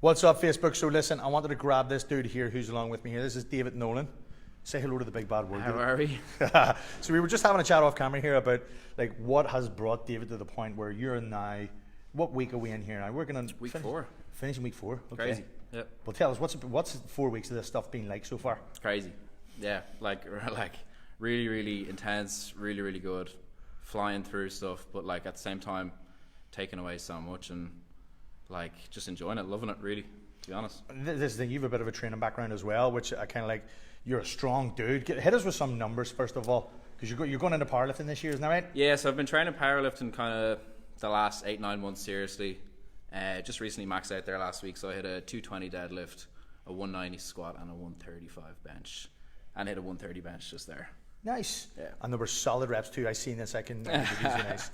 What's up, Facebook? So listen, I wanted to grab this dude here who's along with me here. This is David Nolan. Say hello to the big bad world. How are we? So we were just having a chat off camera here about like what has brought David to the point where you're now. What week are we in here now? Working on Week 4. Finishing week 4. Okay. Crazy. Yep. Well, tell us what's 4 weeks of this stuff been like so far? Crazy. Yeah. Like really, really intense. Really, really good. Flying through stuff, but like at the same time, taking away so much and like just enjoying it, loving it. Really, to be honest. This thing, you have a bit of a training background as well, which I kind of like. You're a strong dude. Hit us with some numbers first of all, because you're going into powerlifting this year, isn't that right? Yeah. So I've been training powerlifting kind of the last 8-9 months seriously. Just recently maxed out there last week, so I hit a 220 deadlift, a 190 squat, and a 135 bench, and hit a 130 bench just there. Nice. Yeah. And there were solid reps too. I seen this. I can give you nice.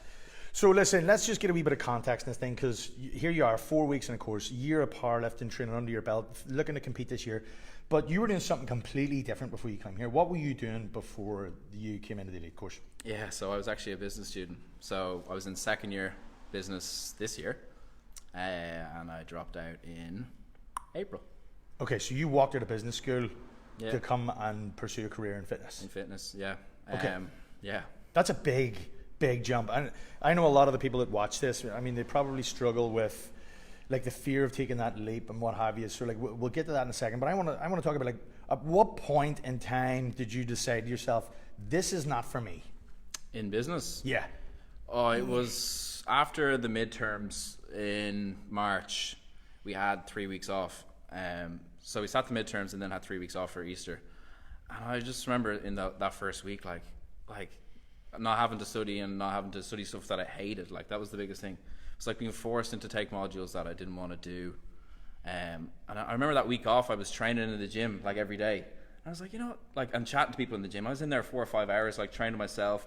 So listen, let's just get a wee bit of context in this thing, because here you are, 4 weeks in a course, year of powerlifting training under your belt, looking to compete this year. But you were doing something completely different before you came here. What were you doing before you came into the elite course? Yeah, so I was actually a business student. So I was in second year business this year, and I dropped out in April. Okay, so you walked out of business school Yeah. to come and pursue a career in fitness. In fitness, yeah. Okay. Yeah. That's a big jump. And I know a lot of the people that watch this, I mean, they probably struggle with like the fear of taking that leap and what have you. So like we'll get to that in a second. But I want to talk about like at what point in time did you decide to yourself, this is not for me? In business? Yeah. Oh, it was after the midterms in March. We had 3 weeks off. So we sat the midterms and then had 3 weeks off for Easter. And I just remember in that first week, like not having to study and not having to study stuff that I hated. Like that was the biggest thing. It's like being forced into take modules that I didn't want to do. And I remember that week off, I was training in the gym like every day. And I was like, you know what? Like, I'm chatting to people in the gym. I was in there 4 or 5 hours, like training myself,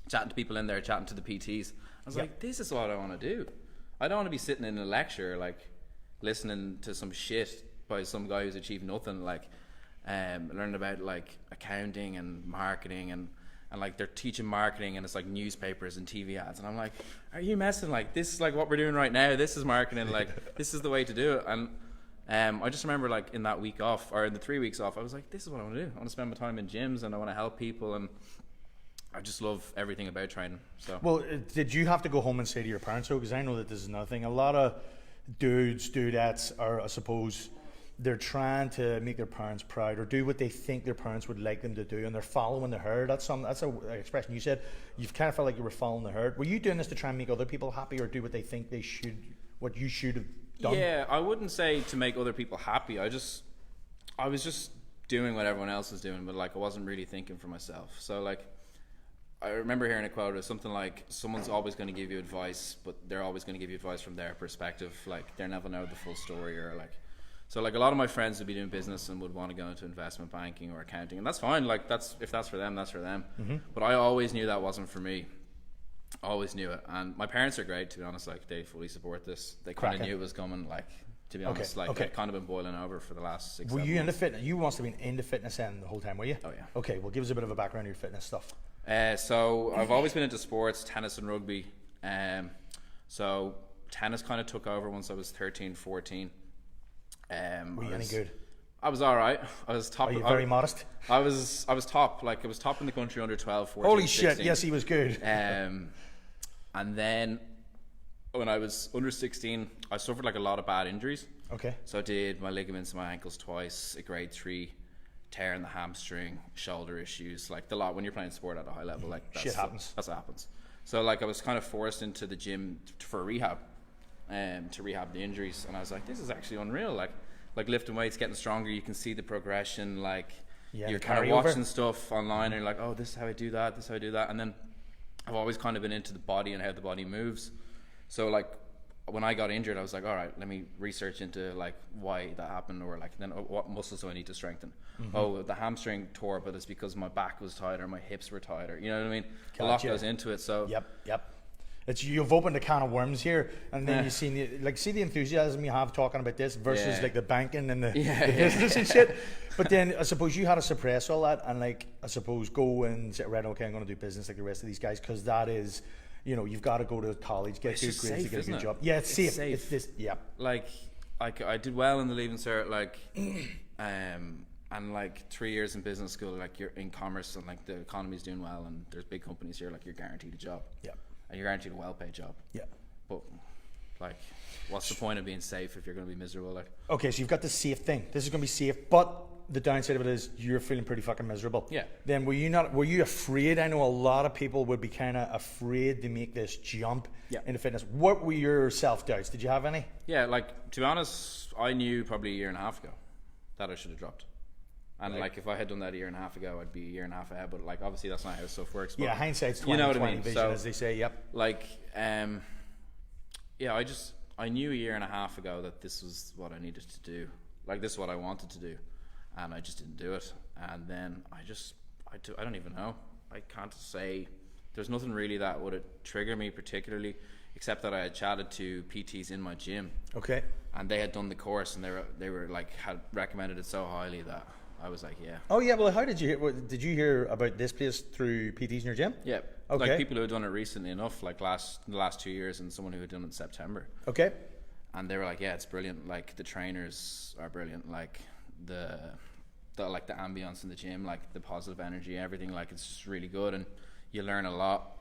chatting to people in there, chatting to the PTs. I was like, this is what I want to do. I don't want to be sitting in a lecture, like listening to some shit by some guy who's achieved nothing, like learning about like accounting and marketing and like they're teaching marketing and it's like newspapers and TV ads, and I'm like, are you messing? Like this is like what we're doing right now. This is marketing. Like this is the way to do it. And I just remember like in that week off or in the 3 weeks off, I was like, this is what I want to do. I want to spend my time in gyms and I want to help people, and I just love everything about training. So Well, did you have to go home and say to your parents though? Because I know that this is another thing. A lot of dudettes are, I suppose, they're trying to make their parents proud or do what they think their parents would like them to do, and they're following the herd. That's an expression you said. You've kind of felt like you were following the herd. Were you doing this to try and make other people happy or do what they think they should, what you should have done? Yeah, I wouldn't say to make other people happy. I was just doing what everyone else was doing, but like I wasn't really thinking for myself. So like I remember hearing a quote of something like, someone's always going to give you advice, but they're always going to give you advice from their perspective. Like they're never know the full story, or like, so like a lot of my friends would be doing business and would want to go into investment banking or accounting, and that's fine. Like if that's for them, that's for them. Mm-hmm. But I always knew that wasn't for me. Always knew it. And my parents are great, to be honest. Like they fully support this. They kind of knew it was coming. Like, to be honest, like they've kind of been boiling over for the last 6 Were you months. into fitness? You must have been into fitness then the whole time, were you? Oh yeah. Okay, well give us a bit of a background on your fitness stuff. So I've always been into sports, tennis and rugby. So tennis kind of took over once I was 13, 14. Were you any good? I was all right. I was top. Are you very modest? I was top. Like I was top in the country under 12, 14, Holy 16. shit! Yes, he was good. And then when I was under 16, I suffered like a lot of bad injuries. Okay. So I did my ligaments in my ankles twice, a grade 3 tear in the hamstring, shoulder issues, like the lot when you're playing sport at a high level, like Shit happens. That's what happens. So like I was kind of forced into the gym for rehab, to rehab the injuries, and I was like, this is actually unreal. Like lifting weights, getting stronger, you can see the progression. Like you're kind of watching stuff online, and you're like, oh, this is how I do that, this is how I do that. And then I've always kind of been into the body and how the body moves. So like when I got injured, I was like, all right, let me research into like why that happened, or like then what muscles do I need to strengthen. Mm-hmm. Oh, the hamstring tore, but it's because my back was tighter, my hips were tighter, you know what I mean? Gotcha. A lot goes into it. So yep. It's, you've opened a can of worms here, and then you see the enthusiasm you have talking about this versus like the banking and the business and shit. But then I suppose you had to suppress all that and like I suppose go and say, right, okay, I'm going to do business like the rest of these guys, because that is, you know, you've got to go to college, get good grades to get a good job. Yeah, it's safe. It's this, yeah. Like like I did well in the Leaving Cert, like, and like 3 years in business school, like you're in commerce and like the economy's doing well and there's big companies here, like you're guaranteed a job. Yeah. And you're guaranteed a well-paid job. Yeah. But like, what's the point of being safe if you're going to be miserable? Like, Okay, so you've got the safe thing. This is going to be safe, but the downside of it is you're feeling pretty fucking miserable. Yeah. Then were you afraid? I know a lot of people would be kind of afraid to make this jump Yeah. into fitness. What were your self-doubts? Did you have any? yeah, like to be honest, I knew probably a year and a half ago that I should have dropped. And Right. like if I had done that a year and a half ago, I'd be a year and a half ahead. But like obviously that's not how stuff works. But Yeah, hindsight's 20/20 you know what I mean. vision, So as they say. Yep. like, yeah, I knew a year and a half ago that this was what I needed to do. Like this is what I wanted to do, and I just didn't do it. And then I don't even know. I can't say. There's nothing really that would trigger me particularly, except that I had chatted to PTs in my gym, Okay. and they had done the course, and they were like had recommended it so highly that I was like, yeah. Oh yeah. Well, how did you hear? Did you hear about this place through PTs in your gym? Yeah, Okay. like people who had done it recently enough, like the last 2 years, and someone who had done it in September. Okay. And they were like, yeah, it's brilliant. Like the trainers are brilliant. Like the like the ambience in the gym, like the positive energy, everything. Like it's just really good, and you learn a lot.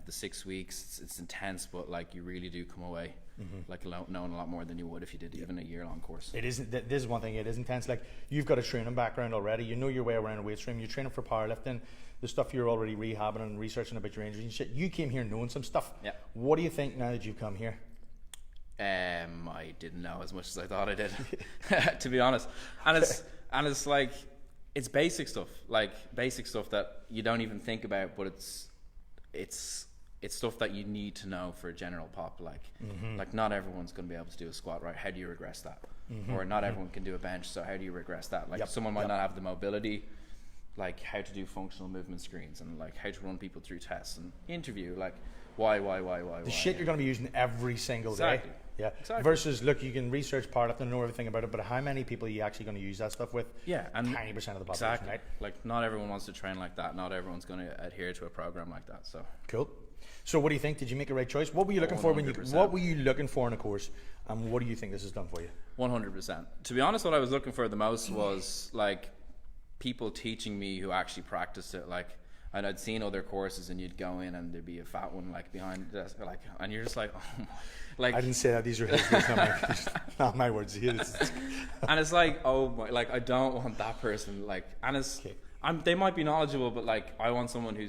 The 6 weeks, it's intense, but like you really do come away like knowing a lot more than you would if you did even a year-long course. It isn't. This is one thing. It is intense. Like you've got a training background already. You know your way around a weights room. You're training for powerlifting. The stuff you're already rehabbing and researching about your injuries and shit. You came here knowing some stuff. Yeah. What do you think now that you've come here? I didn't know as much as I thought I did, to be honest. And it's like it's basic stuff, that you don't even think about, but it's stuff that you need to know for a general pop. Like not everyone's going to be able to do a squat right. How do you regress that? Or not everyone can do a bench, so how do you regress that? Like Yep. someone might Yep. not have the mobility, like how to do functional movement screens and like how to run people through tests and interview, like why. The shit you're going to be using every single Exactly. day. Yeah. Exactly. Versus, look, you can research powerlifting and know everything about it, but how many people are you actually going to use that stuff with? Yeah, and tiny percent of the population, exactly. right? Like not everyone wants to train like that. Not everyone's going to adhere to a program like that. So Cool. So, what do you think? Did you make a right choice? What were you looking for when you? 100%. What were you looking for in a course, and what do you think this has done for you? 100%. To be honest, what I was looking for the most was like people teaching me who actually practiced it. Like, and I'd seen other courses, and you'd go in, and there'd be a fat one like behind the desk, like, and you're just like, oh my, like. I didn't say that. These are his words, not my words. And it's like, oh my, like I don't want that person. Like, and it's, Okay. they might be knowledgeable, but like I want someone who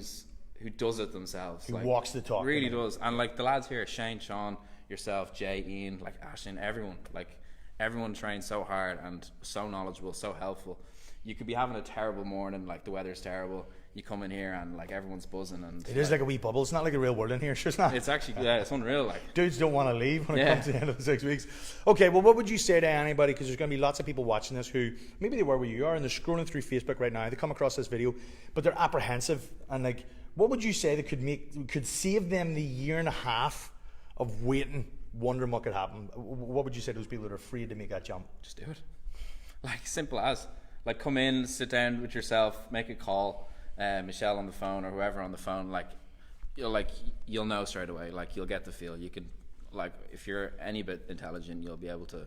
does it themselves. Who like, walks the talk, Really you know? does. And like the lads here, Shane, Sean, yourself, Jay, Ian, like Ashton, everyone, like everyone trains so hard and so knowledgeable, so helpful. You could be having a terrible morning, like the weather's terrible. You come in here and like everyone's buzzing, and It is like a wee bubble. It's not like a real world in here. Sure, it's not. it's actually, yeah, it's unreal. Like, Dudes don't want to leave when it Yeah. comes to the end of the 6 weeks. Okay, well, what would you say to anybody? Because there's going to be lots of people watching this who maybe they were where you are and they're scrolling through Facebook right now. They come across this video, but they're apprehensive. And like, what would you say that could save them the year and a half of waiting, wondering what could happen? What would you say to those people that are afraid to make that jump? just do it. Like simple as, like come in, sit down with yourself, make a call, Michelle on the phone or whoever on the phone. Like you'll know straight away. Like you'll get the feel. You can, like if you're any bit intelligent, you'll be able to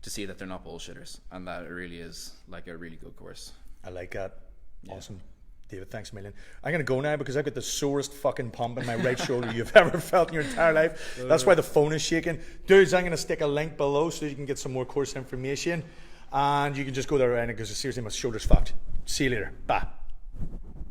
see that they're not bullshitters and that it really is like a really good course. I like that. Awesome. David, thanks a million. I'm going to go now because I've got the sorest fucking pump in my right shoulder you've ever felt in your entire life. That's why the phone is shaking. Dudes, I'm going to stick a link below so you can get some more course information. And you can just go there and because seriously, my shoulder's fucked. See you later. Bye.